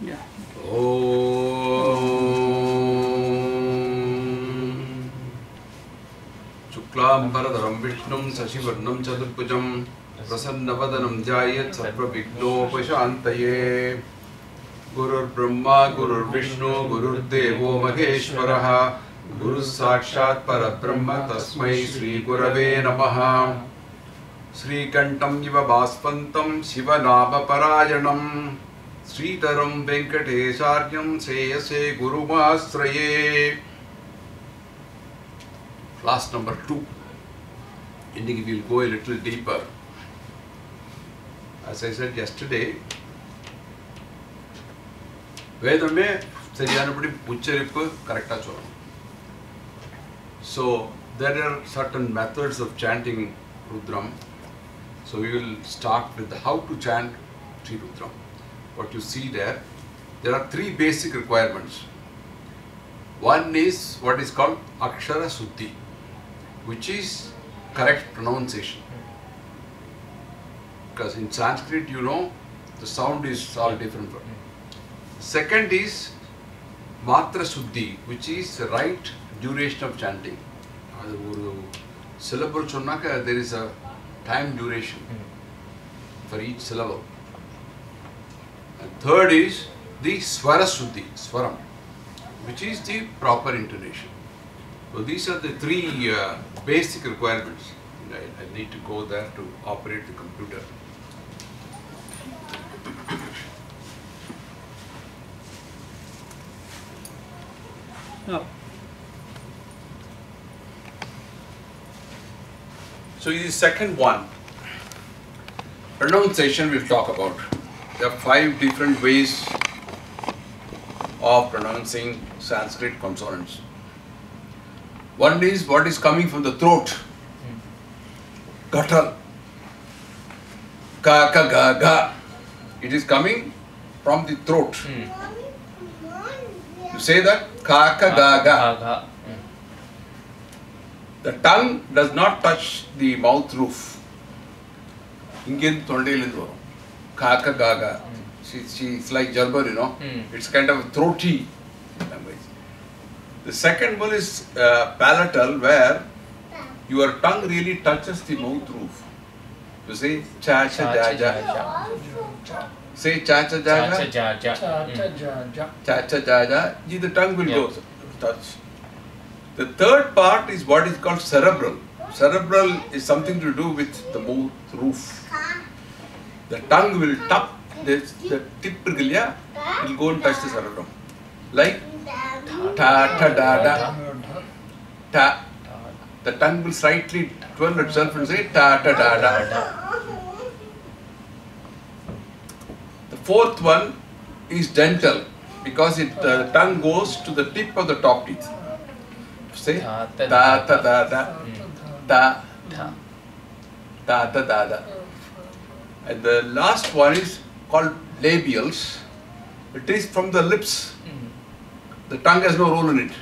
Yeah. Om Shuklam Bharadharam Vishnum Sasivarnam Chaturbhujam Prasannavadanam Jayat Sarvavighnopashantaye Gurur Brahma Gurur Vishnu Gurur Devo Maheshwaraha Guru Sakshat Parabrahma Tasmai Sri Gurave Namaha Sri Kantam Iva Baspantam Shivanama Parayanam Sritaram Venkatesharyam Seyase Gurumasraye. Class number 2. Indeed, we will go a little deeper. As I said yesterday, Vedame Seriyanapudi Ucharippu correcta cholam. So there are certain methods of chanting Rudram. So we will start with how to chant Sri Rudram. What you see there are 3 basic requirements. One is what is called Akshara Suddhi, which is correct pronunciation. Because in Sanskrit, you know, the sound is all different. Second is Matra Suddhi, which is the right duration of chanting. Syllable chonnaka, there is a time duration for each syllable. And third is the Swara Suddhi, Swaram, which is the proper intonation. So these are the 3 basic requirements. I need to go there to operate the computer. No. So the second one, pronunciation we'll talk about. There are 5 different ways of pronouncing Sanskrit consonants. One is what is coming from the throat. Gatal. Ka, ka, ga, ga. It is coming from the throat. You say that? Ka, ka, ga, ga. The tongue does not touch the mouth roof. Ingin tondailindu varum. Ka, ka, ga, ga. It's like German, you know. It's kind of a throaty language. The second one is palatal, where your tongue really touches the mouth roof. You say cha cha ja ja. Say cha cha ja ja. Cha cha Ja ja. The tongue will go touch. The third part is what is called cerebral. Cerebral is something to do with the mouth roof. The tongue will tap the tip, it will go and touch the cerebrum. Like ta ta da da. Ta. The tongue will slightly twirl itself and say ta ta da da. The fourth one is dental, because the tongue goes to the tip of the top teeth. Say ta ta da da. Ta ta da da. And the last one is called labials. It is from the lips. The tongue has no role in it.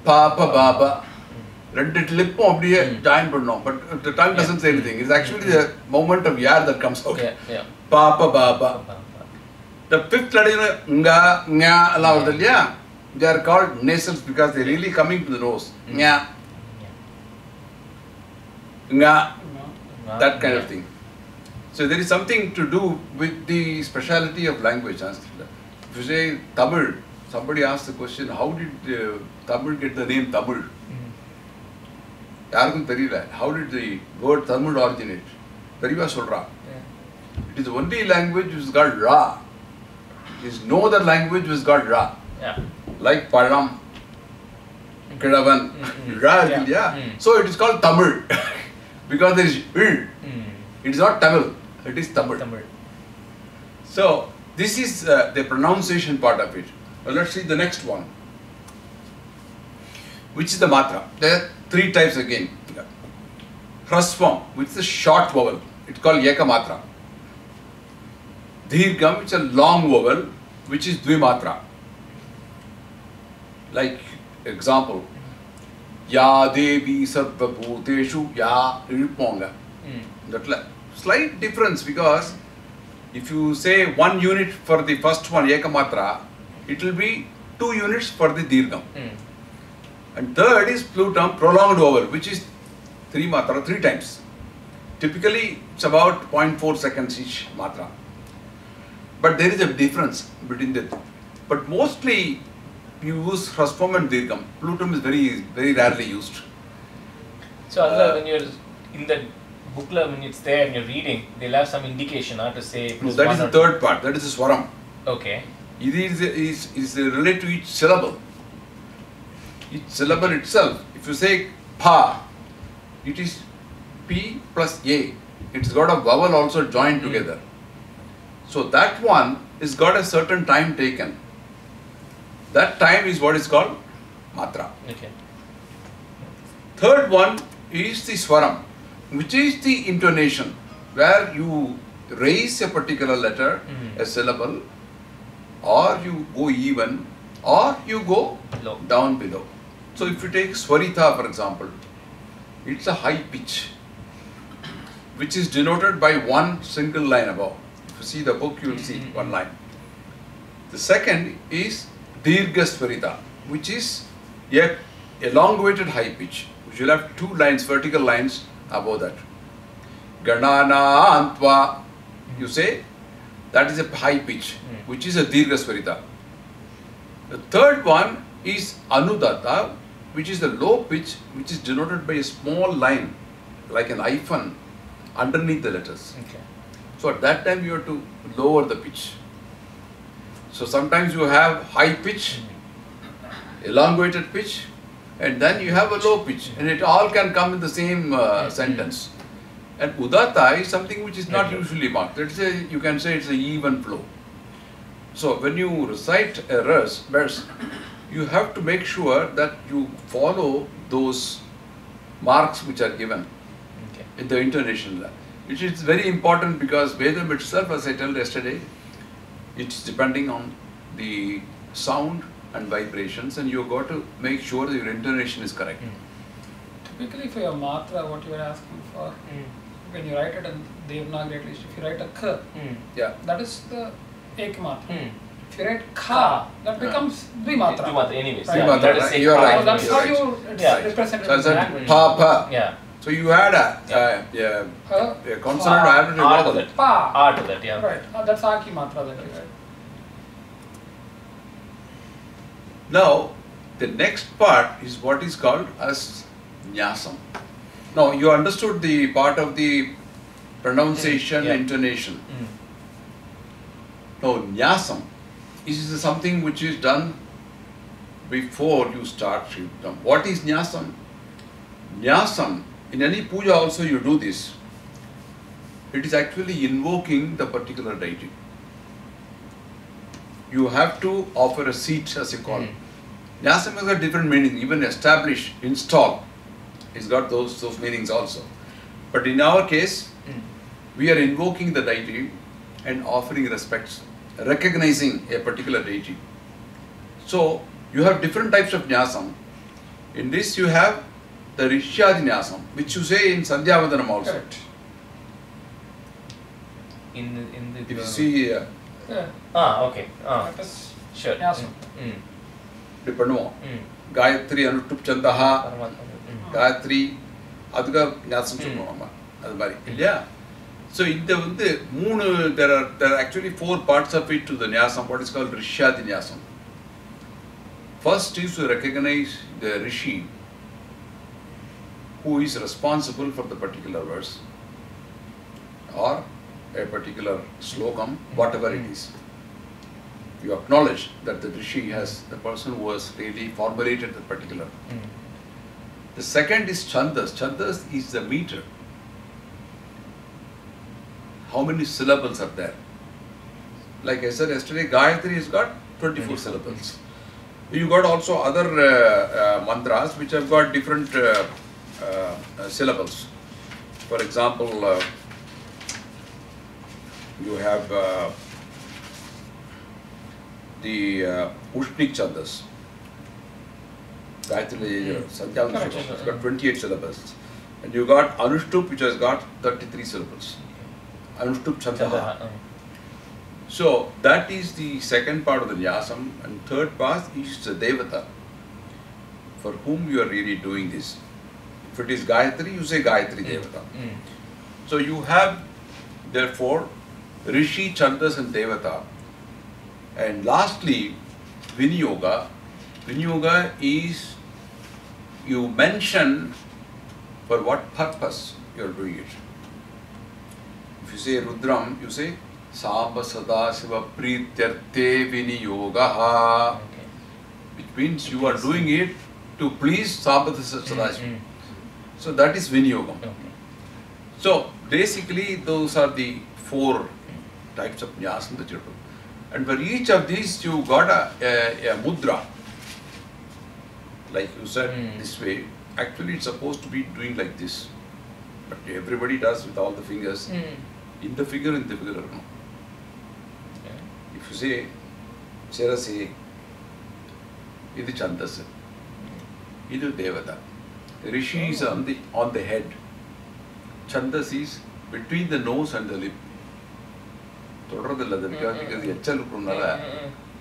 Pa pa ba ba. Rented lip join but the tongue doesn't say anything. It's actually the moment of yar that comes out. Pa pa ba ba. The fifth letter nga nya allowed. They are called nasals because they're really coming to the nose. Nya. Nga. That kind of thing. So there is something to do with the speciality of language. If you say Tamil, somebody asked the question, how did Tamil get the name Tamil? How did the word Tamil originate? It is the only language which has got Ra. There is no other language which has got Ra. Like Palam, Kedavan, Ra. So it is called Tamil. Because there is Il. It is not Tamil, it is Tamil. So this is the pronunciation part of it. Well, let's see the next one, which is the matra. There are 3 types again. Hrasvam, which is a short vowel. It's called Yeka matra. Dheergham, which is a long vowel, which is Dvimatra. Like example, Ya Devi Sarva Bhuteshu Ya Ilponga. That slight difference, because If you say 1 unit for the first one, Ekamatra, it will be 2 units for the Dirgham. And third is Plutam, prolonged vowel, which is 3 matra, 3 times. Typically, it's about 0.4 seconds each matra. But there is a difference between the two. But mostly, you use Hrasvam and Dirgham. Plutam is very rarely used. So, when you're in the booklet, when it's there and you're reading, they'll have some indication to say. No, that is the third part. That is the Swaram. Okay. It is related to each syllable. Each syllable itself. If you say Pa, it is P plus A. It's got a vowel also joined together. So that one is got a certain time taken. That time is what is called Matra. Okay. Third one is the Swaram, which is the intonation, where you raise a particular letter, a syllable, or you go even, or you go down below. So if you take Swarita, for example, it's a high pitch, which is denoted by one single line above. If you see the book, you will see one line. The second is Dirgha Swarita, which is a elongated high pitch, which will have 2 lines, vertical lines above that. Ganana Antva, you say, that is a high pitch, which is a Dirgha Swarita. The third one is Anudata, which is the low pitch, which is denoted by a small line, like an hyphen, underneath the letters. Okay. So at that time you have to lower the pitch. So sometimes you have high pitch, elongated pitch, and then you have a low pitch, and it all can come in the same sentence. And Udata is something which is not usually marked. You can say it's an even flow. So when you recite a verse, you have to make sure that you follow those marks which are given in the intonation. Which is very important because Vedam itself, as I told yesterday, it's depending on the sound and vibrations, and you've got to make sure that your intonation is correct. Typically for your matra, what you are asking for, when you write it in Devanagari at least, if you write a K, that is the Ek matra. If you write Kha, that becomes Dvimatra. Dvimatra anyways. Right. That is You are right. So that's how Right. you represent it. So I Pa, Pa. Yeah. So you had a consonant added to R to vowel. that. Pa. R to that, yeah. Right. That's Aki matra then, right? Now, the next part is what is called as Nyasam. Now, you understood the part of the pronunciation, intonation. Now, Nyasam is something which is done before you start Shivtam. What is Nyasam? Nyasam, in any puja also you do this. It is actually invoking the particular deity. You have to offer a seat, as you call it. Nyasam has got different meanings, even establish, install. It's got those meanings also. But in our case, we are invoking the deity and offering respects, recognizing a particular deity. So, you have different types of Nyasam. In this you have the Rishyadi Nyasam, which you say in Sandhyavadanam also. Correct. In the If you see, Yeah. okay. That is Sure. Nyasam. Dipanuva, Gayatri Anutup Chandaha, Gayatri, Adhuga Nyasam Chumama, Adhari. Yeah. So in the there are actually 4 parts of it to the Nyasam, what is called Rishyadi Nyasam. First is to recognize the Rishi who is responsible for the particular verse or a particular slokam, whatever it is. You acknowledge that the Rishi has the person who has really formulated the particular. The second is Chandas. Chandas is the meter. How many syllables are there? Like I said yesterday, Gayatri has got 24 syllables. You got also other mantras which have got different syllables. For example, you have the Ushnik Chandas. Gayatri Santyam has got 28 syllables. And you got Anushtup which has got 33 syllables. Anushtup Chandaha. So that is the second part of the Nyasam, and third part is the Devata, for whom you are really doing this. If it is Gayatri, you say Gayatri Devata. So you have therefore Rishi, Chandas and Devata. And lastly, Vinyoga. Vinyoga is, you mention for what purpose you are doing it. If you say Rudram, you say Samba Sada Siva Prityarte Vinyogaha, which means you are doing it to please Samba Sada Siva. So that is Vinyogam. So basically those are the four types of Nyasam that you do. And for each of these you got a mudra. Like you said this way, actually it's supposed to be doing like this. But everybody does with all the fingers. In the figure, no. If you say, Cherase, this is Chandas, this is Devata. Rishi is on the head. Chandas is between the nose and the lip. Because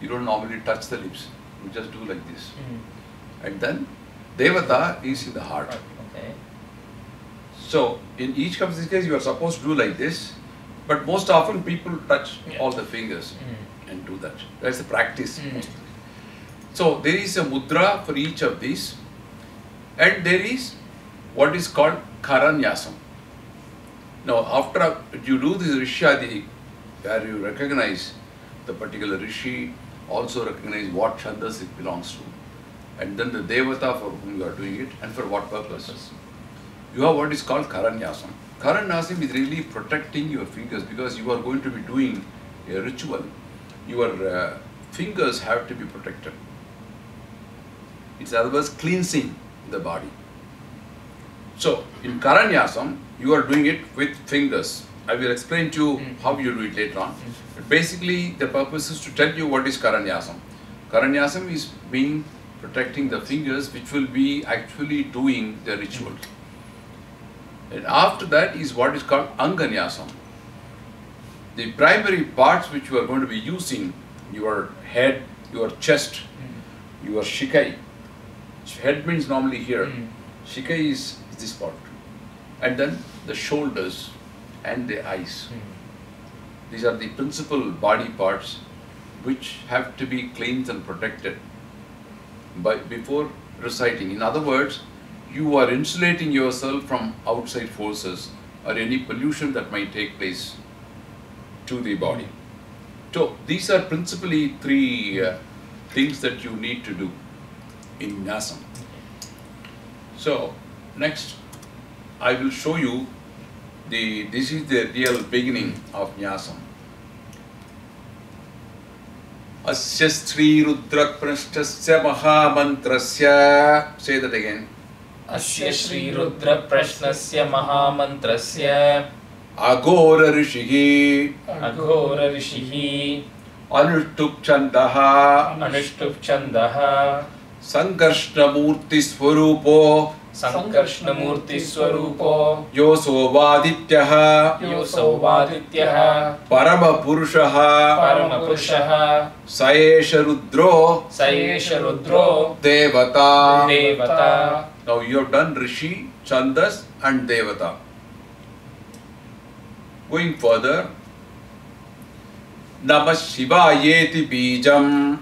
you don't normally touch the lips. You just do like this. And then Devata is in the heart. So in each of these cases you are supposed to do like this, but most often people touch all the fingers and do that. That's the practice. So there is a mudra for each of these, and there is what is called Karanyasam. Now after you do this Rishadi, where you recognize the particular Rishi, also recognize what Chandas it belongs to, and then the Devata for whom you are doing it and for what purpose. You have what is called Karanyasam. Karanyasam is really protecting your fingers, because you are going to be doing a ritual. Your fingers have to be protected. It's otherwise cleansing the body. So in Karanyasam, you are doing it with fingers. I will explain to you how you do it later on. But basically the purpose is to tell you what is Karanyasam. Karanyasam is being protecting the fingers, which will be actually doing the ritual. And after that is what is called Anganyasam. The primary parts which you are going to be using, your head, your chest, your shikai. Head means normally here. Shikai is this part. And then the shoulders and the eyes. These are the principal body parts which have to be cleansed and protected before reciting. In other words, you are insulating yourself from outside forces or any pollution that might take place to the body. So these are principally three things that you need to do in Nyasam. So next I will show you this is the real beginning of Nyasam. Asya Sri Rudra Prashtasya Mahamantrasya. Say that again. Asya Shri Rudra Prashnasya Mahamantrasya Agora Rishihi Anushtup Chandaha Sankarshna Swarupo Yosovadityaha Paramapurushaha Saesha Rudro Devata. Now you have done Rishi, Chandas and Devata. Going further, Namah Shivayeti Bijam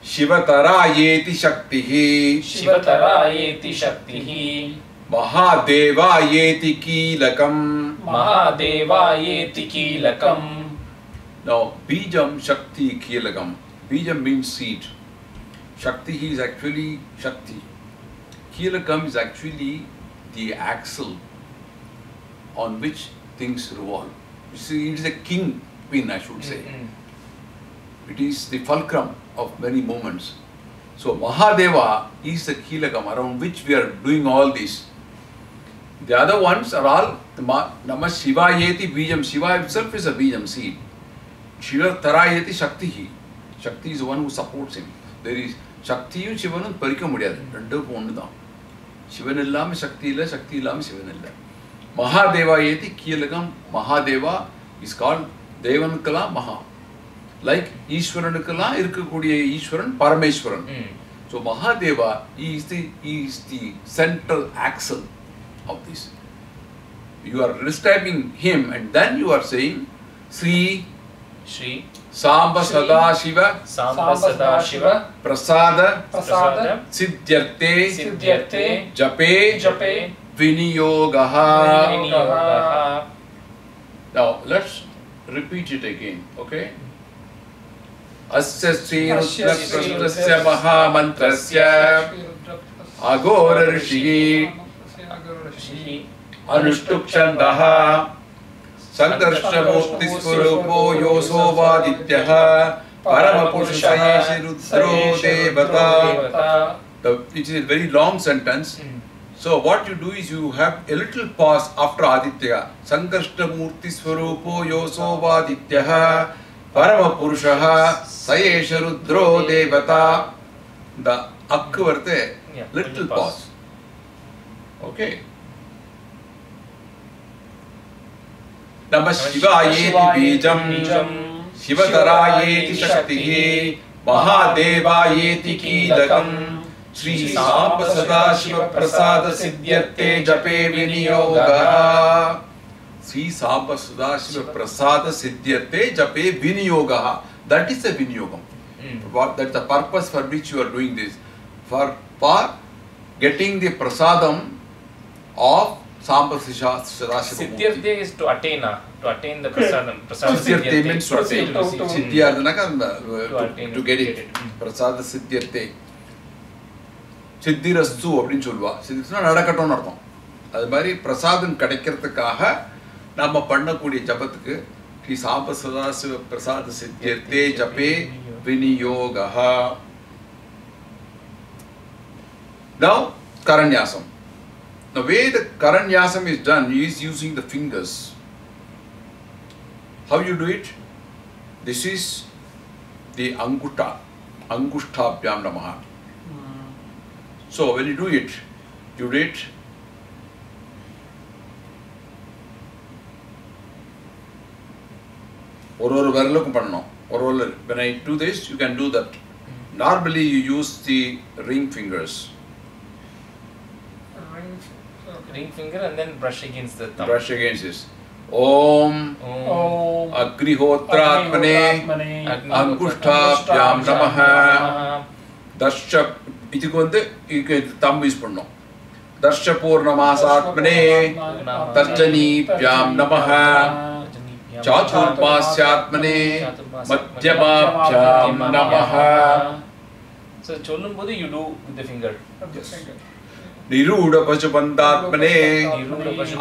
Shivatarayeti Shaktihi Mahadevayeti Kilakam. Now Bijam, Shakti, Kilakam. Bijam means seed. Shakti is actually Shakti. Kilakam is actually the axle on which things revolve. You see, it is a kingpin, I should say. It is the fulcrum of many moments. So Mahadeva is the Kilakam around which we are doing all this. The other ones are all Namah Shivayeti Bijam. Shiva itself is a Bijam seed. Shiva Tarayeti Shaktihi. Shakti is the one who supports him. There is Shakti Shivanum Parika Mudiyad. Rendu Pondam. Shivan illama Shakti illa, Shakti illama Shivan illa. Mahadeva Yeti Kilakam. Mahadeva is called Devanukala Maha. Like Ishwaranukala irukkudiya Ishwaran Parameshwaran. So Mahadeva is the central axle of this. You are describing him and then you are saying Sri Samba Sadashiva Prasada Siddhyarte Jape Viniyogaha. Now let's repeat it again, okay? Asya Sri Rudra Prastasya Mahamantrasya Agora Rishi Anushtukchandaha Sankarshamurti Swarupo Yosovadityaha Paramapurushayeshi Rudro Devata. It is a very long sentence. So what you do is you have a little pause after Aditya. Sankarshamurti Swarupo Yosovadityaha Paramapurushaha Sayesha Rudro Devata. The akku varte little pause. Okay. Namah Shivayeti Bijam Shivatarayeti Shaktihi Mahadevayeti Kidakam Sri Samba Sadashiva Prasada Siddhyate Jape Viniyogaha. Sri Samba Sadashiva Prasada Siddhyate Jape Viniyogaha. That is the Viniyogam. That is the purpose for which you are doing this. For getting the prasadam of Samba Sadashiva. Siddhyate is to attain the prasadam. Siddhyate means to attain. To get it. Prasada Siddhyate. Siddhirastu அப்படின்னு சொல்லுவா. சித்தினா நடக்கட்டும்னு அர்த்தம். அது மாதிரி பிரசாதம் கிடைக்கிறதுக்காக நாம பண்ணக்கூடிய ஜபத்துக்கு ஸ்ரீ சாம்ப சதாசிவ பிரசாத சித்தியர்த்தே Japee விநியோகஹ. Now Karanyasam. The way the Karanyasam is done is using the fingers. How you do it? This is the Angushtabhyam Namaha. So when you do it ஒரு விரலுக்கும் பண்ணணும். When I do this, you can do that. Normally you use the ring fingers. Ring finger and then brush against the thumb. Brush against this. Om Agnihotraatmane Angushtabhyam Namaha. Darsha இதுக்கு வந்து thumb use பண்ணோம். Darsha Purnamasaatmane Tarjanibhyam Namaha. Chaturmasyatmane Madhyamabhyam Namaha. So சொல்லும்போது you do with the finger. Niruda Pashupandatmane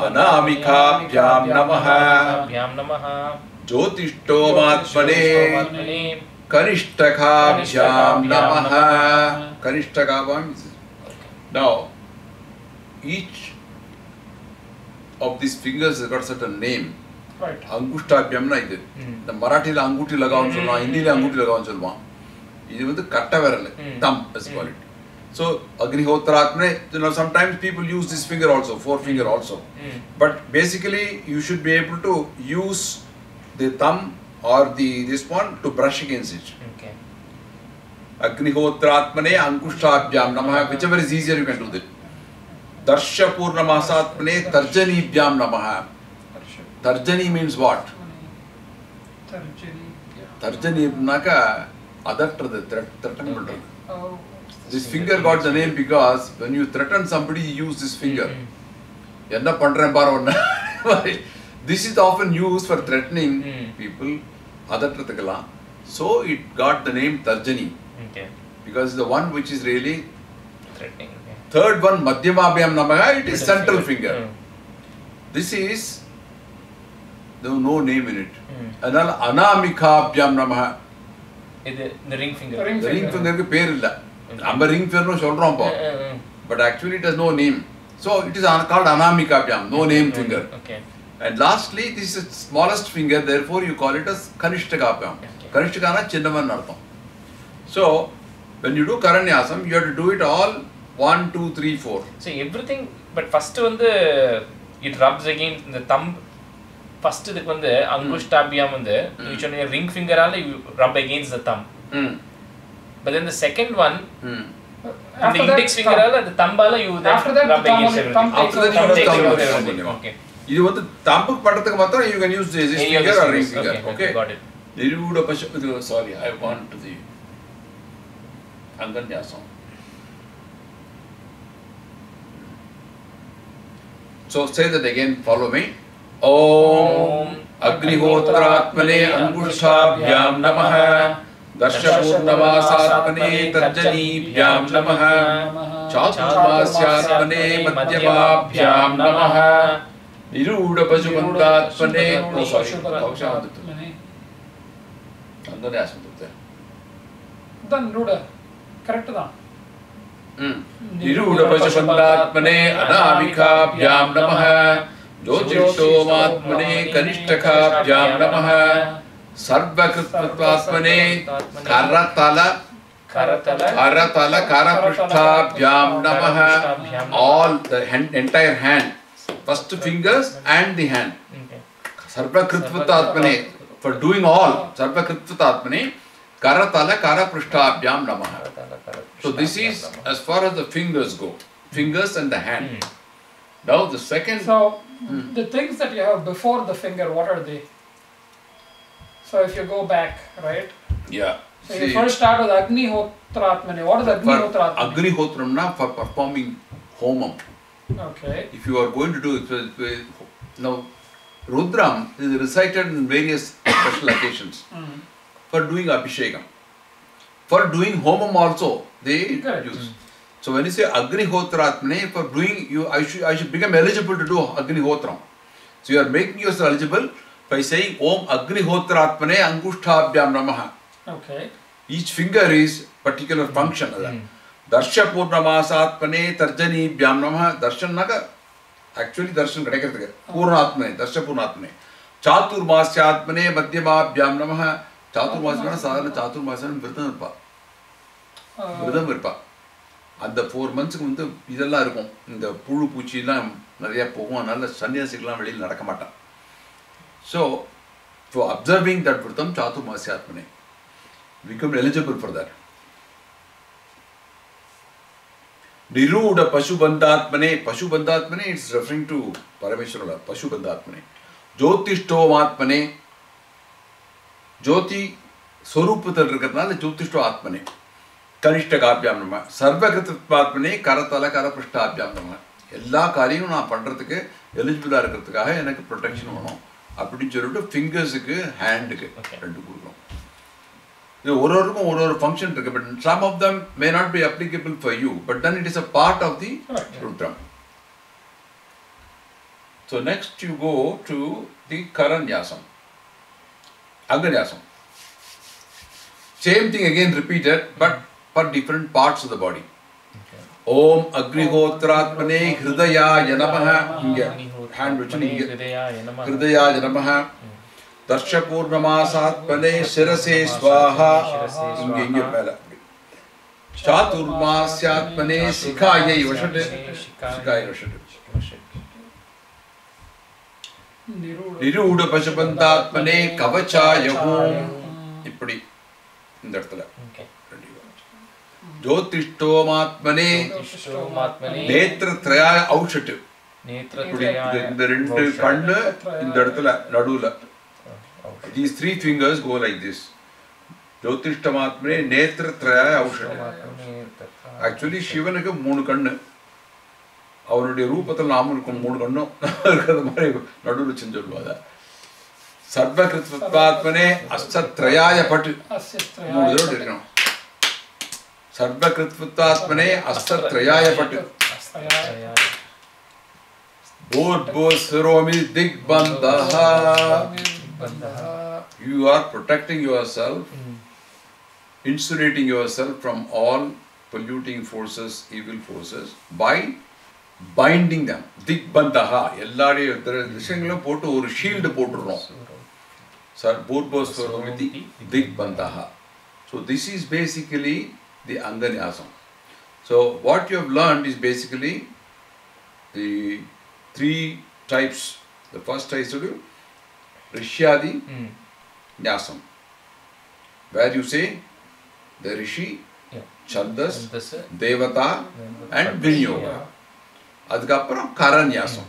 Anamikabhyam Namaha. Jyotishtomatmane Kanishtakabhyam Namaha. Kanishtakabhyam. Now, each of these fingers has got certain name. Right. Angushtabhyam na idu. The Marathi la anguti lagavanu solluvan, Hindi la anguti lagavanu solluvan. Idu vandu katta viral, thumb as call it. So Agnihotraatmane, sometimes people use this finger also, forefinger also. But basically you should be able to use the thumb or this one to brush against it. Okay. Agnihotraatmane Angushtabhyam Namaha, whichever is easier you can do that. Darsha Purnamasaatmane Tarjanibhyam Namaha. Tarjani means what? Tarjani naka adatradhu, threaten pandrathu. This finger got the name because when you threaten somebody, you use this finger. Enna pandren paru. This is often used for threatening people. Adatradhukala. So it got the name Tarjani. Okay. Because the one which is really threatening. Okay. Third one, Madhyamabhyam Namaha, it is central finger. This is, there is no name in it. Another Anamikabhyam Namaha. The ring finger. The ring finger ku per illa. Amba ring finger no solrom po. But actually it has no name. So it is called Anamikabhyam, no name finger. Okay. And lastly, this is the smallest finger, therefore you call it as Kanishtakabhyam. Kanishtakana chinnavan artham. So when you do Karanyasam, you have to do it all 1, 2, 3, 4. So everything, but first it rubs against the thumb first இதுக்கு வந்து அங்குஷ்டாபியாம் வந்து you should ring finger ஆல you rub against the thumb. But then the second one the index finger ஆல the thumb ஆல you after that rub against everything. After that you use thumb. Okay. இது வந்து thumb பண்றதுக்கு மாத்திரம் you can use this finger or ring finger. Okay. Got it. Niruda Pashu. Sorry, I want to the Angan Nyasam. So say that again, follow me. Om Agnihotraatmane Angushtabhyam Namaha Darshapurnavasatmane Tarjanibhyam Namaha Chaturmasyatmane Madhyamabhyam Namaha Niruda Pashubantatmane Angan Nyasam. Then Ruda, correct da. Niruda Pashubantatmane Anamikabhyam Namaha Jyotirshtomatmane Kanishtakabhyam Namaha Sarvakritvatmane Karatala Karaprishtabhyam Namaha. All the entire hand, first fingers and the hand. Sarvakritvatmane, for doing all. Sarvakritvatmane Karatala Karaprishtabhyam Namaha. So this is as far as the fingers go. Fingers and the hand. Now the second. So the things that you have before the finger, what are they? So if you go back, right? Yeah. So you first start with Agnihotraatmane. What is Agnihotraatmane? Agnihotramna for performing homam. Okay. If you are going to do it, now Rudram is recited in various special occasions for doing abhishekam. For doing homam also they use. So when you say Agnihotraatmane, for doing I should become eligible to do Agnihotram. So you are making yourself eligible by saying Om Agnihotraatmane Angushtabhyam Namaha. Okay. Each finger is particular function. Darshapurnavasatmane Tarjanibhyam Namaha. Darshan naga actually darshan kadaikiradhukku. Purnatmane, Darshapurnatmane. Chaturmasyatmane Madhyamabhyam Namaha. Chaturmasana sadhana Chaturmasana விரதம் இருப்பா. அந்த 4 monthsக்கு வந்து இதெல்லாம் இருக்கும். இந்த புழு பூச்சிலாம் நிறைய போகும். அதனால சன்னியாசிகள்லாம் வெளியில் நடக்க மாட்டான். So for observing that Vritam Chaturmasyatmane, become eligible for that. Niruda Pashubandatmane. Pashubandatmane is referring to Parameshwara. Pashubandatmane. Jyotishtomatmane. Jyoti Swarupathal இருக்கிறதுனால Jyotishtomatmane. Kanishtakabhyam Namaha. Sarvakritvatmane Karatala Karaprishtabhyam Namaha. எல்லா காரியமும் நான் பண்றதுக்கு எலிஜிபிளா இருக்கிறதுக்காக எனக்கு ப்ரொடெக்ஷன் வேணும் அப்படின்னு சொல்லிட்டு ஃபிங்கர்ஸுக்கு ஹேண்டுக்கு ரெண்டு கொடுக்குறோம். இது ஒருவருக்கும் ஒரு ஃபங்க்ஷன் இருக்கு. But some of them may not be applicable for you, but then it is a part of the Rudram. So next you go to the Nyasam. Nyasam. Same thing again repeated, but for different parts of the body. Om Agnihotraatmane Hridayaya Namaha. Hand vechinu Hridayaya Namaha. Darshapurnavasatmane Shirase Swaha. Inge mela. Chaturmasyatmane Sikhaya Vashate. Sikhaya Vashate. Niruda Pashubantatmane Kavachaya Hum. இப்படி இந்த இடத்துல Jyotishtomatmane Netratraya Aushatu. இந்த ரெண்டு கண்ணு இந்த இடத்துல நடுவுல. These 3 fingers go like this. Jyotishtomatmane Netratraya Aushatu. Actually சிவனுக்கு 3 கண்ணு. அவருடைய ரூபத்தில் நாமும் இருக்கும் 3 கண்ணும் இருக்கிறது மாதிரி நடுவுல செஞ்சு சொல்லுவாங்க. Sarvakritvatmane Astatrayaya Patu. 3 தடவை இருக்கணும். Sarvakritvatmane Astatrayaya Patu. Bodh Siromi Digbandaha. You are protecting yourself, insulating yourself from all polluting forces, evil forces by binding them. Digbandaha. எல்லாரையும் விஷயங்களும் போட்டு ஒரு ஷீல்டு போட்டுறோம். Bodh Siromi Digbandaha. So this is basically the Nyasam. So what you have learned is basically the 3 types. The first I told you, Rishyadi Nyasam. Where you say the Rishi, Chandas, Devata and Vinyoga. Adhukapram Karanyasam.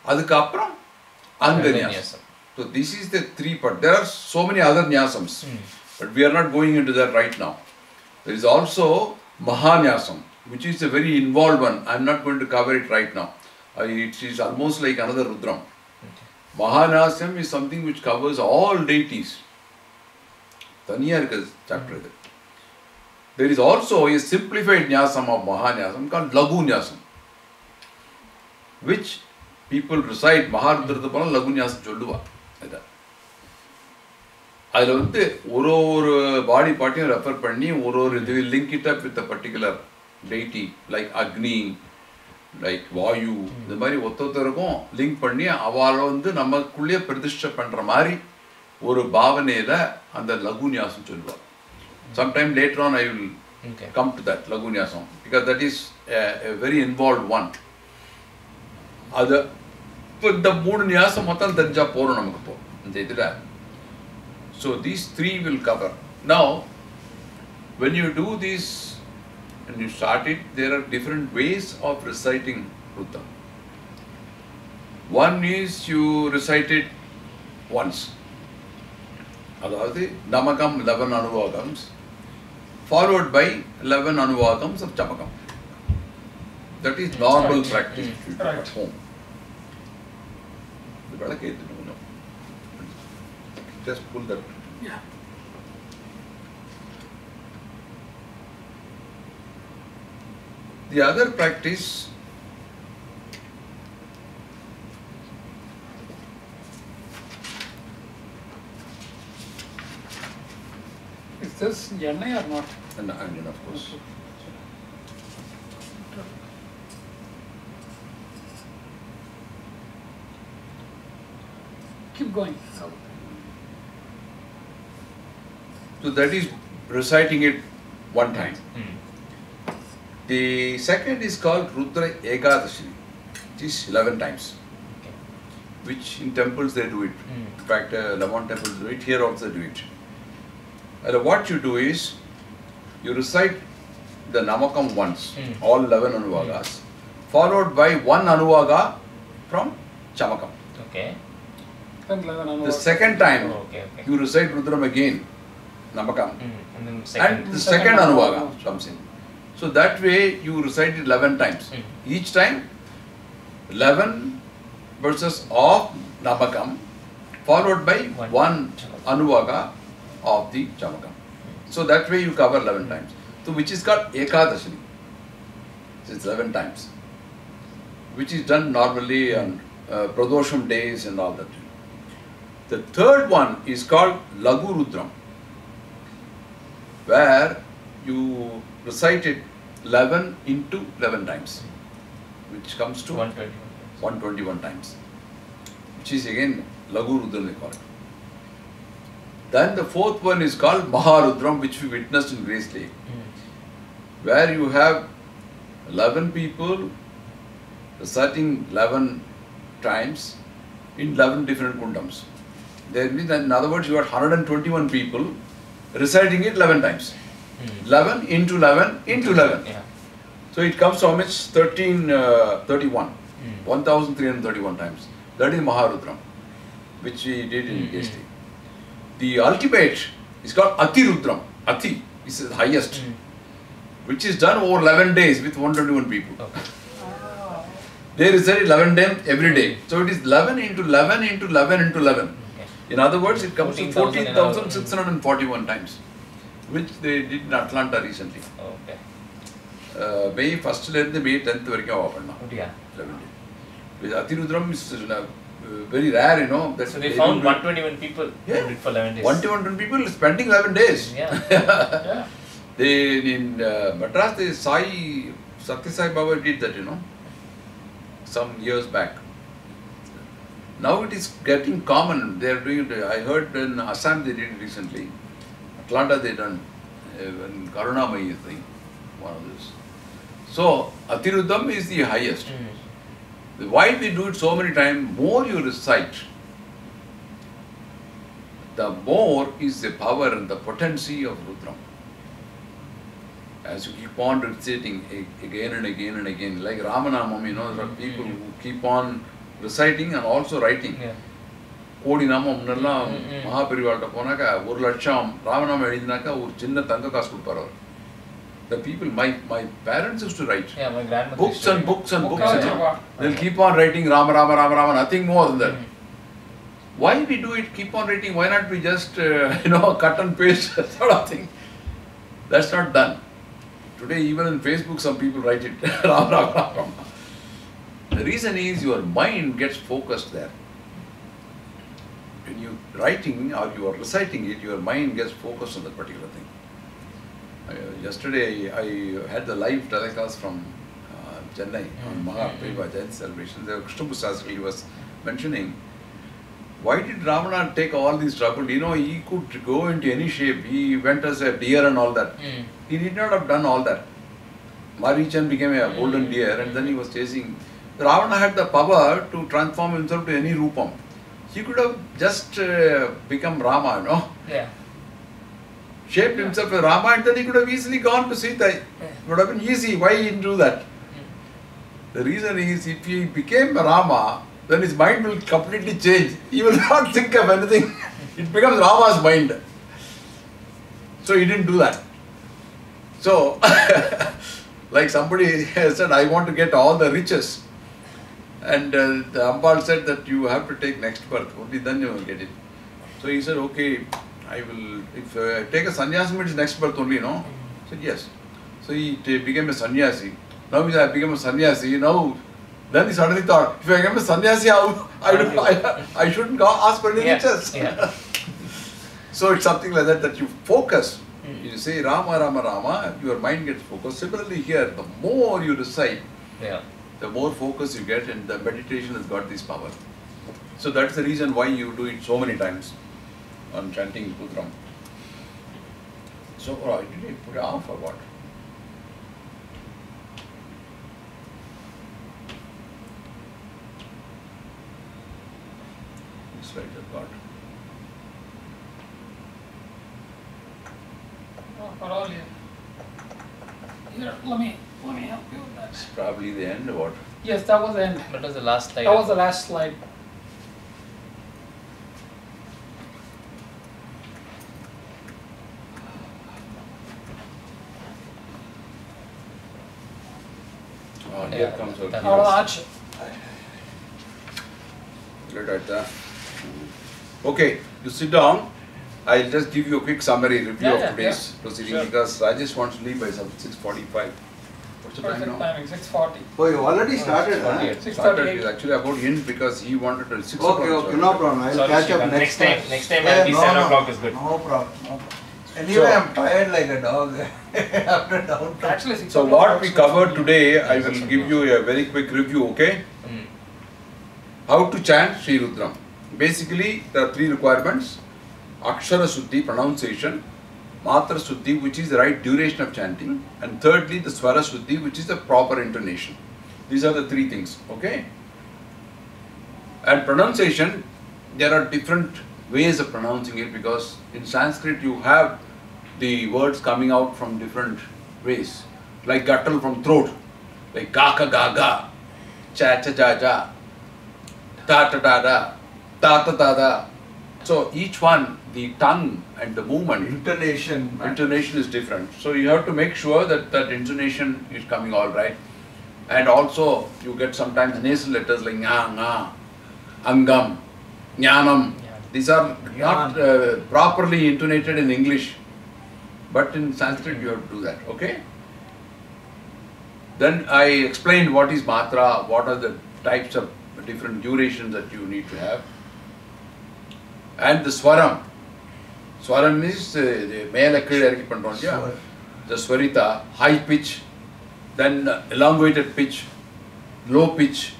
Adhukapram Anganyasam. So this is the three part. There are so many other Nyasams, but we are not going into that right now. There is also Mahanyasam, which is a very involved one. I am not going to cover it right now. It is almost like another Rudram. Mahanyasam is something which covers all deities. Chapter. There is also a simplified Nyasam of Mahanyasam called Lagu Nyasam, which people recite Maharudratapana Lagu Nyasam Cholluva. அதில் வந்து ஒரு பாடி பார்ட்டையும் refer பண்ணி they will link it up with a particular deity like Agni, like Vayu, இந்த மாதிரி ஒத்தொத்தருக்கும் link பண்ணி அவளை வந்து நமக்குள்ளே பிரதிஷ்டை பண்ணுற மாதிரி ஒரு பாவனையில் அந்த லகுன்யாசம் சொல்லுவார். Sometime later on I will come to that லகுன்யாசம் because that is a very involved one. அது இப்போ இந்த மூணு நியாசம் மொத்தம் தெரிஞ்சால் போகிறோம் நமக்கு இப்போ இந்த இதில். So these three will cover. Now, when you do this and you start it, there are different ways of reciting Rudram. One is you recite it once. Adavadhu Namakam 11 Anuvagams followed by 11 Anuvagams of Chamakam. That is normal practice at home. Just pull that. Yeah. The other practice is this Yanai or not? And onion, of course. Keep going. So that is reciting it one time. The second is called Rudra Ekadashi, which is 11 times. Which in temples they do it. In fact, Lamont temples do it, here also do it. And what you do is, you recite the Namakam once, all 11 Anuvagas, followed by one Anuvaga from Chamakam. Okay. The second time, you recite Rudram again. Namakam. And the second Anuvaga comes in. So that way you recite it 11 times. Each time 11 verses of Namakam followed by one Anuvaga of the Chamakam. So that way you cover 11 times. So which is called Ekadashi. It's 11 times. Which is done normally on Pradosham days and all that. The third one is called Lagu Rudram, where you recite it 11 into 11 times, which comes to 121 times, which is again Lagu Rudram they call it. Then the fourth one is called Maharudram, which we witnessed in Grace Lake, where you have 11 people reciting 11 times in 11 different kundams. There means, in other words, you have 121 people reciting it 11 times. 11 into 11 into 11. Yeah. So it comes to how much? 31. 1331 times. That is Maharudram, which we did in Gesti. The ultimate is called Ati Rudram. Ati is the highest, which is done over 11 days with 121 people. Okay. They recite 11 times every day. So it is 11 into 11 into 11 into 11. In other words, it comes to 14,641 times, which they did in Atlanta recently. Okay. May 1st to May 10th varaikkum open now. 11 days. With Ati Rudram is very rare, you know. So they found 121 people who did for 11 days. 121 people spending 11 days. Yeah. They in Madras, the Satya Sai Baba did that, you know, some years back. Now it is getting common. They are doing it. I heard in Assam they did it recently. Atlanta they done. When Karunamayi thing, one of those. So Atirudam is the highest. Why they do it so many times? More you recite, the more is the power and the potency of Rudram. As you keep on reciting again and again and again, like Ramanamam, you know, there are people who keep on reciting and also writing. Kodi Namam Nalla Mahaparivalta Ponaka, Urlacham, Ramanam Edinaka, Urchinna Tankakas Kuparo. The people, my parents used to write. Yeah, my grandmother. Books and books and books. They'll keep on writing Rama, Rama, Rama, Rama, nothing more than that. Why we do it, keep on writing, why not we just, cut and paste sort of thing? That's not done. Today, even in Facebook, some people write it. Ram, Ram, Ram, Ram. The reason is your mind gets focused there. When you are writing or you are reciting it, your mind gets focused on that particular thing. Yesterday, I had the live telecast from Chennai on Mahapariva Jayanti celebration. The Krishna Sastri was mentioning, why did Ravana take all this trouble? He could go into any shape. He went as a deer and all that. He did not have done all that. Marichan became a golden deer and then he was chasing. Ravana had the power to transform himself to any rupam. He could have just become Rama, Yeah. Shaped himself as Rama and then he could have easily gone to Sita. It would have been easy. Why he didn't do that? The reason is if he became Rama, then his mind will completely change. He will not think of anything. It becomes Rama's mind. So he didn't do that. So, like somebody said, I want to get all the riches. And the Ambal said that you have to take next birth, only then you will get it. So he said, okay, I will, if I take a sannyasi, it's next birth only, no? He said, yes. So he became a sannyasi. Now he said, I became a sannyasi, now. Then he suddenly thought, if I become a sannyasi, I shouldn't go ask for any riches. Yeah. So it's something like that you focus. You say Rama, Rama, Rama, your mind gets focused. Similarly here, the more you recite, the more focus you get and the meditation has got this power. So that's the reason why you do it so many times on chanting Rudram. So, did I put it off or what? Right, I've got. For all here, let me help you with that. It's probably the end or what? Yes, that was the end. That was the last slide. That was the last slide. Oh, here comes our Arch. Okay, you sit down. I'll just give you a quick summary review of today's proceeding because I just want to leave by some 6:45. What's the time now? Timing 6:40. Oh, you already started, huh? 6:38. Is actually about in because he wanted to 6 Okay, no problem. I'll catch up next time. Next time, maybe 7 o'clock is good. No problem. Anyway, I'm tired like a dog after down. Actually, 6 So what we covered today, I will give you a very quick review, okay? How to chant Sri Rudram. Basically, there are 3 requirements. Akshara Suddhi, pronunciation. Matra Suddhi, which is the right duration of chanting. And thirdly, the Swara Suddhi, which is the proper intonation. These are the 3 things, okay? And pronunciation, there are different ways of pronouncing it because in Sanskrit you have the words coming out from different ways. Like guttural from throat. Like ga ka ga ga, cha cha ja ja, ta ta da da, ta ta da da. So each one, the tongue and the movement, intonation is different. So you have to make sure that that intonation is coming all right. And also you get sometimes nasal letters like nga, nga, angam, jnanam. These are not properly intonated in English. But in Sanskrit you have to do that, okay? Then I explained what is matra, what are the types of different durations that you need to have. And the swaram. Swaram is the male the swarita, high pitch, then elongated pitch, low pitch,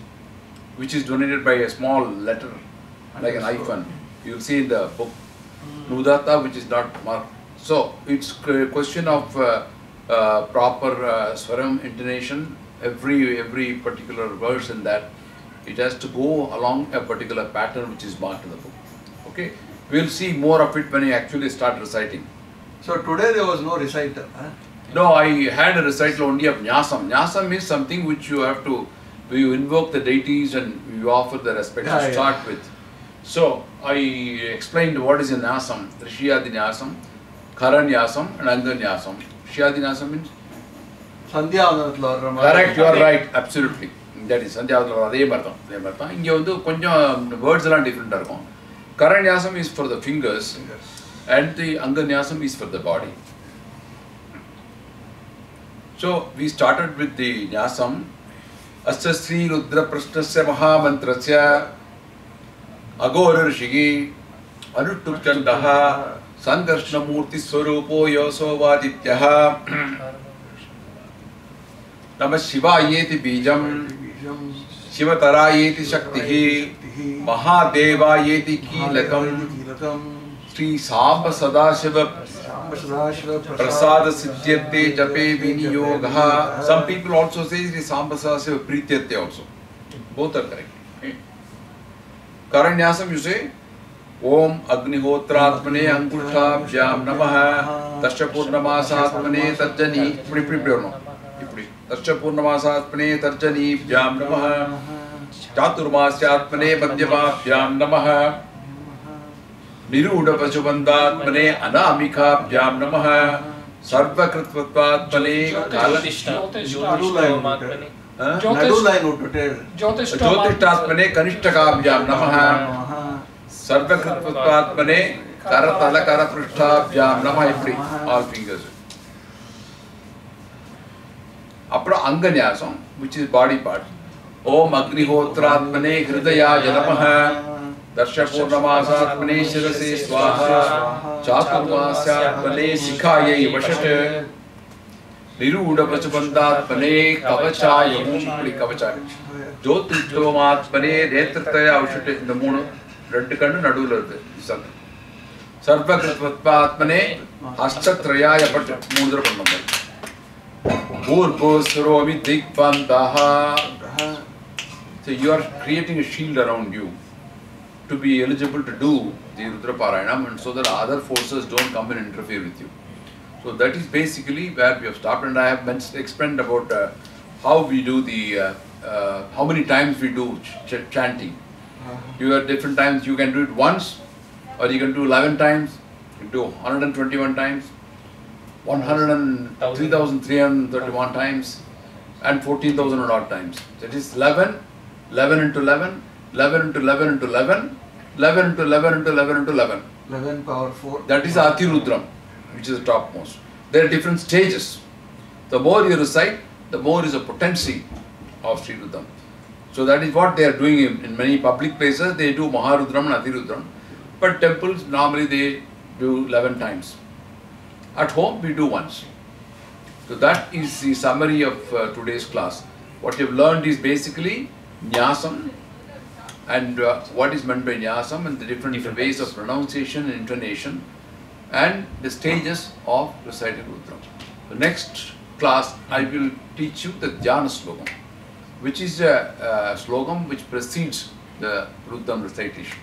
which is denoted by a small letter, like an hyphen. You will see in the book. Nudata, which is not marked. So it's a question of proper swaram intonation. Every particular verse in that, it has to go along a particular pattern which is marked in the book. Okay. We'll see more of it when you actually start reciting. So today there was no reciter. Huh? No, I had a recital only of Nyasam. Nyasam is something which you have to, you invoke the deities and you offer the respect to start with. So, I explained what is a Nyasam, Rishiyadi Nyasam, Kara Nyasam and Anga Nyasam. Rishiyadi Nyasam means? Sandhya. Correct, you are right, absolutely. That is Sandhya Adhe Martham. Inge konjam words are different. Kara Nyasam is for the fingers and the Anga Nyasam is for the body. So, we started with the Nyasam. Asya Sri Rudra Prashnasya Mahamantrasya Agora Rishigi Anutup Chandaha Sankarshna Murti Swarupo Yoso Vadityaha Namah Shivayeti Bijam Shivatarayeti Shaktihi Mahadevayeti Kilakam Sri Samba Sadashiva Prasada Siddhyate Jape Viniyogaha. Some people also say Sri Samba Sadashiva Prityate also. Both are correct. Karanyasam you say Om Agnihotratmane Ankushtabhyam Namaha Tasya Purnamasatmane Tarjani Tasya Purnamasatmane Tarjani Bhyam Namaha Chaturmasyatmane Madhyamabhyam Namaha Niruda Pachubandhatmane Anamikabhyam Namaha Sarvakritvatvatmane Jyotishthatmane Kanishtakabhyam Namaha Sarvakritvatmane Karatalakara Prishtabhyam Namaha. All fingers. Apra Anganyasam, which is body part. Om Agnihotratmane Hridaya Namaha Darsha Purnamasaatmane Shirase Swaha Chaturmasyatmane Sikhaye Vashate Niruda Pachubandhatmane Kavachaya Mumkuli Kavachaya Jyotishtvamatmane Netrataya Vashate. In the moon, Red Kandu Nadula Sarvakritvatmane Hastatrayaya Pat Mudra Pandamai Urpo Suromi Dikpandaha. So you are creating a shield around you to be eligible to do the Rudra Parayanam, and so that other forces don't come and interfere with you. So that is basically where we have stopped, and I have explained about how we do the, how many times we do chanting. You have different times, you can do it once, or you can do 11 times, you can do 121 times, 3,331 times, and 14,000 odd times. That is 11, 11 into 11, 11 into 11 into 11, 11 into 11 into 11 into 11. 11 power 4. That is Ati Rudram, which is the topmost. There are different stages. The more you recite, the more is a potency of Sri Rudram. So that is what they are doing in many public places. They do Maharudram and Ati Rudram. But temples, normally they do 11 times. At home, we do once. So that is the summary of today's class. What you have learned is basically Nyasam, and what is meant by Nyasam, and the different ways of pronunciation and intonation, and the stages of reciting Rudram. The next class, I will teach you the Dhyana Slokam, which is a slokam which precedes the Rudram recitation.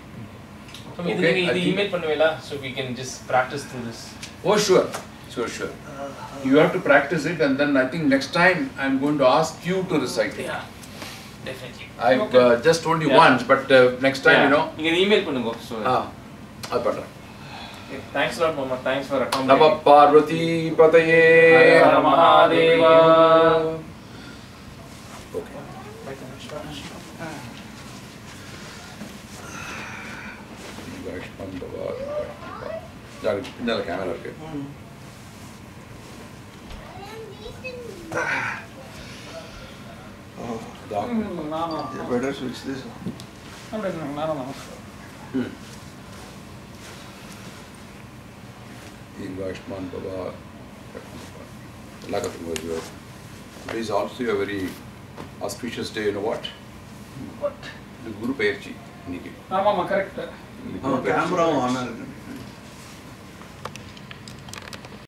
So, okay, email pannuvela, so we can just practice through this. Oh, sure. Sure. You have to practice it, and then I think next time I am going to ask you to recite it. Yeah, definitely. I've just told you once, but next time, you know. You can email pannungo. So. I'll better. Okay, thanks a lot, Mama. Thanks for accommodating. Namah Parvati Pataye Hara Mahadeva. Okay. Camera. Okay. You better switch this on. Today is also a very auspicious day, you know what? What? The Guru Payarchi. Correct. Camera on.